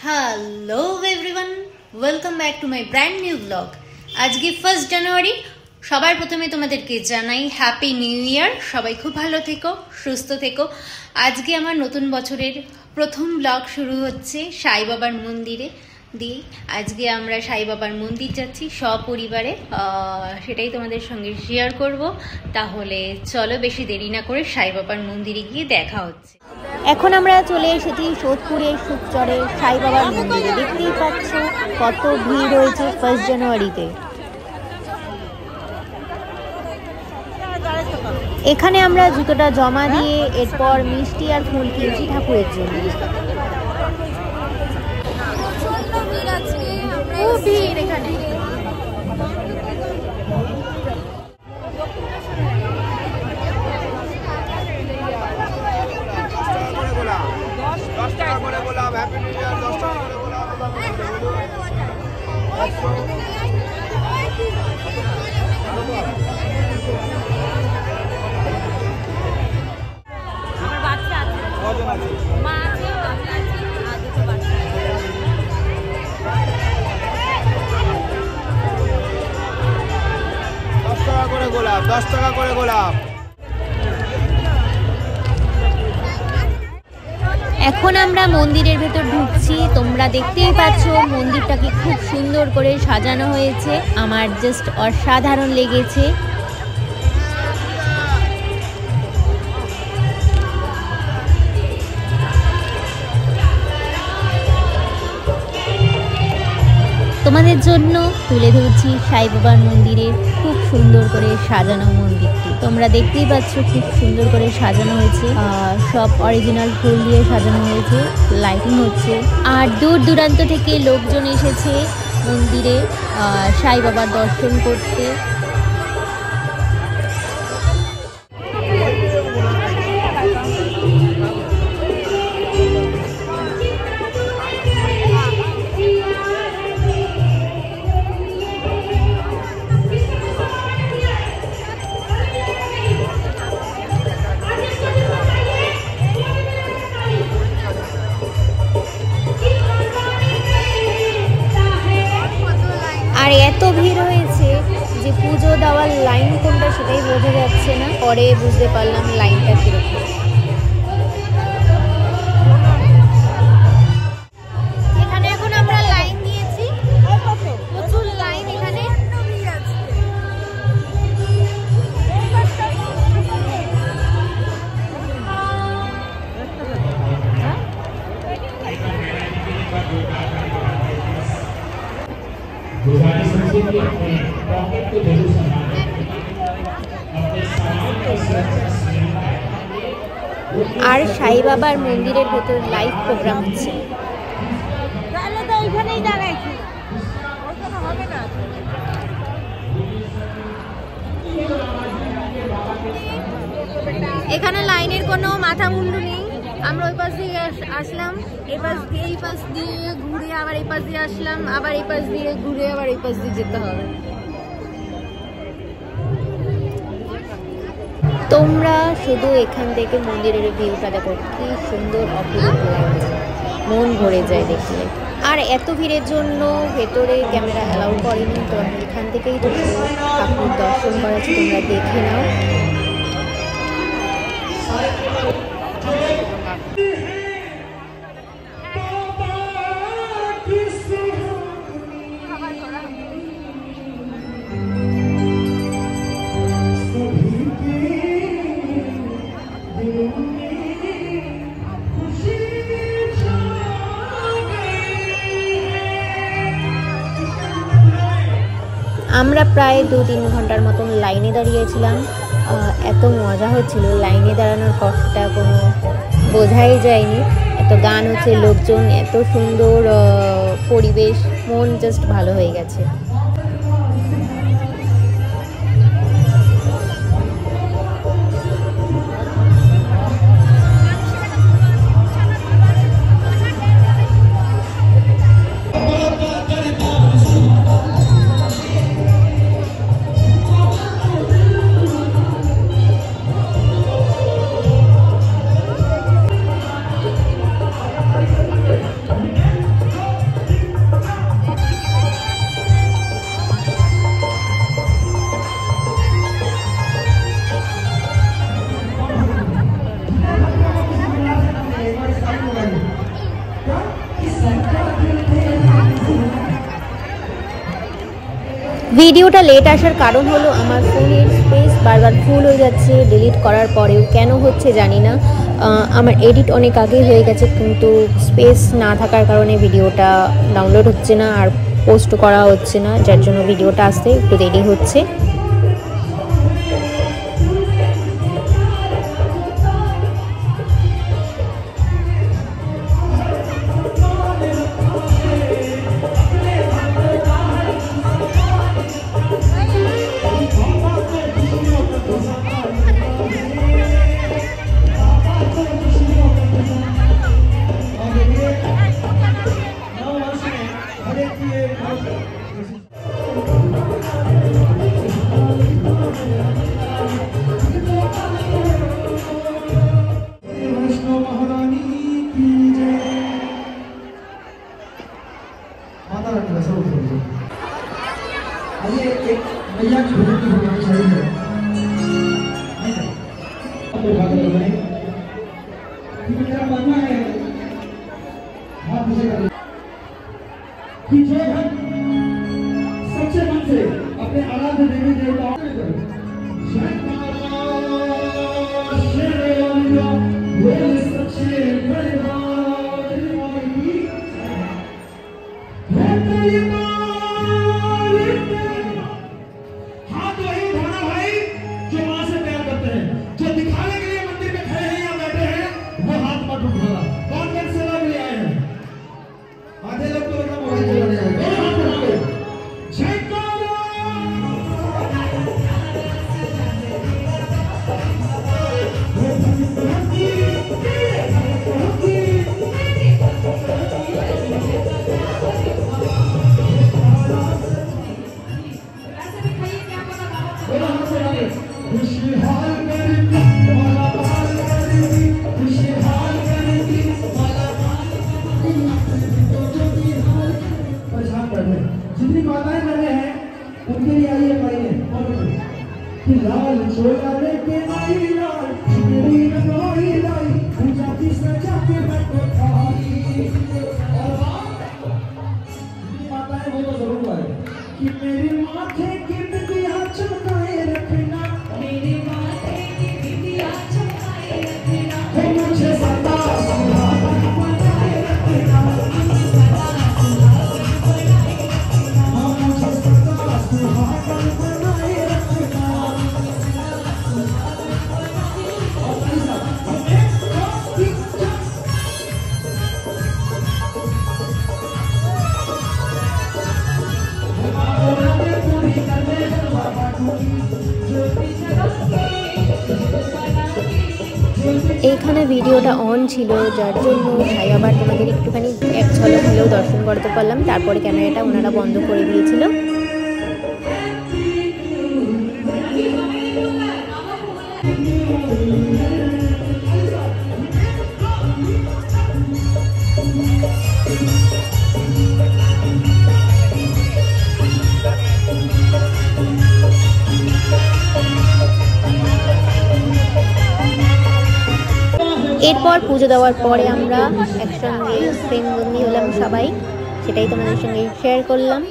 Hello everyone, welcome back to my brand new blog. আজকে 1 জানুয়ারি। সবার প্রথমে তোমাদেরকে জানাই হ্যাপি নিউ ইয়ার। সবাই খুব ভালো থেকো, সুস্থ থেকো। আজকে আমার নতুন বছরের প্রথম ব্লগ শুরু হচ্ছে সাই বাবার মন্দিরে দিয়ে। আজকে আমরা সাই বাবার মন্দির যাচ্ছি সপরিবারে, সেটাই তোমাদের সঙ্গে শেয়ার করব। তাহলে চলো বেশি দেরি না করে সাই বাবার মন্দিরে গিয়ে দেখা হচ্ছে। এখন আমরা চলে এসেছি সোদপুরের শিবচরের সাই বাবার মন্দিরে। দেখতেই পাচ্ছ কত ভিড় হয়েছে 1 জানুয়ারিতে। এখানে আমরা জুতোটা জমা দিয়ে এরপর মিষ্টি আর ফুল কিনছি ঠাকুরের জন্য। ভিড় এখানে। গোলাপ 10 টাকা করে গোলাপ। এখন আমরা মন্দিরের ভেতর ঢুকছি। তোমরা দেখতেই পাচ্ছ মন্দিরটাকে খুব সুন্দর করে সাজানো হয়েছে। আমার জাস্ট অসাধারণ লেগেছে। তোমাদের জন্য তুলে ধরছি সাই বাবার মন্দিরের খুব সুন্দর করে সাজানো মন্দিরটি। তোমরা দেখতেই পাচ্ছ খুব সুন্দর করে সাজানো হয়েছে। সব অরিজিনাল ফুল দিয়ে সাজানো হয়েছে, লাইটিং হচ্ছে। আর দূর দূরান্ত থেকে লোকজন এসেছে মন্দিরে সাই বাবার দর্শন করতে। আর এত ভিড় হয়েছে যে পুজো দেওয়ার লাইন কোনটা সেটাই বোঝা যাচ্ছে না। পরে বুঝতে পারলাম লাইনটা কিরকম। এখানে এখন আমরা লাইন দিয়েছি, প্রচুর লাইন এখানে। আর সাই বাবার মন্দিরের ভেতর লাইভ প্রোগ্রাম হচ্ছে। এখানে লাইনের কোনো মাথা মুন্ডু নেই। আমরা ওই পাশ দিয়ে আসলাম, এই পাশ দিয়ে ঘুরে আবার এই পাশ দিয়ে আসলাম, আবার এই পাশ দিয়ে ঘুরে আবার এই পাশ দিয়ে যেতে হবে। তোমরা শুধু এখান থেকে মন্দিরের ভিউটা দেখো, কি সুন্দর অপরূপ লাগছে, মন ভরে যায় দেখলে। আর এত ভিড়ের জন্য ভেতরে ক্যামেরা অ্যালাউ করেনি, তো আমি এখান থেকেই ঠাকুর দর্শন করাচ্ছি, তোমরা দেখে নাও। আমরা প্রায় 2-3 ঘন্টার মতন লাইনে দাঁড়িয়েছিলাম। এত মজা হচ্ছিল, লাইনে দাঁড়ানোর কষ্টটা কোনো বোঝাই যায়নি। এত গান হচ্ছে, লোকজন, এত সুন্দর পরিবেশ, মন জাস্ট ভালো হয়ে গেছে। ভিডিওটা লেট আসার কারণ হলো আমার ফোনের স্পেস বারবার ফুল হয়ে যাচ্ছে, ডিলিট করার পরেও কেন হচ্ছে জানি না। আমার এডিট অনেক আগেই হয়ে গেছে, কিন্তু স্পেস না থাকার কারণে ভিডিওটা ডাউনলোড হচ্ছে না আর পোস্ট করা হচ্ছে না, যার জন্য ভিডিওটা আসতে একটু দেরি হচ্ছে। भैया की भक्ति होनी चाहिए। मेरा मानना है आप मुझे कि जो हम सच्चे मन से अपने आराध्य देवी देवताओं जितनी माताएं कर रहे हैं उनके लिए आइए पढ़िए कि लाल चोला लेके आई लाल मेरी नगोरी लाई पूजा की सजा के मैं तो खाई माताएं वो तो जरूर आए कि मेरी माथे की बिटिया चमकाए रखना मेरी माथे की बिटिया चमकाए रखना मुझे सदा सुहागन बनाए रखना এইখানে ভিডিওটা অন ছিল, যার জন্য সাই বাবার তোমাদের একটুখানি এক ঝলক হলেও দর্শন করতে পারলাম। তারপরে ক্যামেরাটা ওনারা বন্ধ করে দিয়েছিল। এরপর পুজো দেওয়ার পরে আমরা একসঙ্গে প্রেমবন্দি হলাম সবাই, সেটাই তোমাদের সঙ্গে শেয়ার করলাম।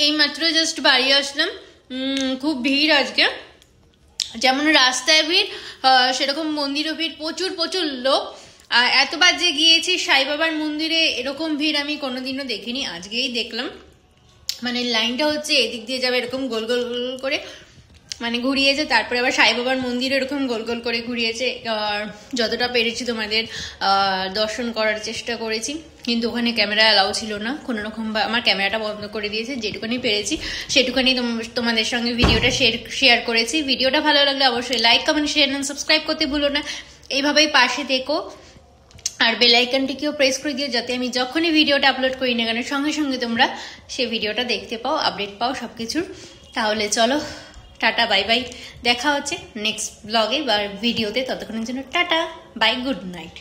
এইমাত্র জাস্ট বাড়ি আসলাম। খুব ভিড় আজকে, যেমন রাস্তায় ভিড় সেরকম মন্দিরও ভিড়, প্রচুর প্রচুর লোক। এতবার যে গিয়েছি সাই বাবার মন্দিরে এরকম ভিড় আমি কোনোদিনও দেখিনি, আজকেই দেখলাম। মানে লাইনটা হচ্ছে এদিক দিয়ে যাবে এরকম গোল গোল গোল করে, মানে ঘুরিয়েছে, তারপরে আবার সাই বাবার মন্দির এরকম গোল গোল করে ঘুরিয়েছে। আর যতটা পেরেছি তোমাদের দর্শন করার চেষ্টা করেছি, কিন্তু ওখানে ক্যামেরা অ্যালাউ ছিল না কোনো রকম, আমার ক্যামেরাটা বন্ধ করে দিয়েছে। যেটুকুনি পেরেছি সেটুকুনি তোমাদের সঙ্গে ভিডিওটা শেয়ার করেছি। ভিডিওটা ভালো লাগলে অবশ্যই like, comment, share and subscribe করতে ভুলো না। এইভাবেই পাশে থেকো, আর বেল আইকনটিকেও প্রেস করে দিও, যাতে আমি যখনই ভিডিওটা আপলোড করি না কেন সঙ্গে সঙ্গে তোমরা সেই ভিডিওটা দেখতে পাও, আপডেট পাও সব কিছুর। তাহলে চলো, টাটা, বাই বাই, দেখা হচ্ছে নেক্সট ব্লগে বা ভিডিওতে। ততক্ষণের জন্য টাটা, বাই, গুড নাইট।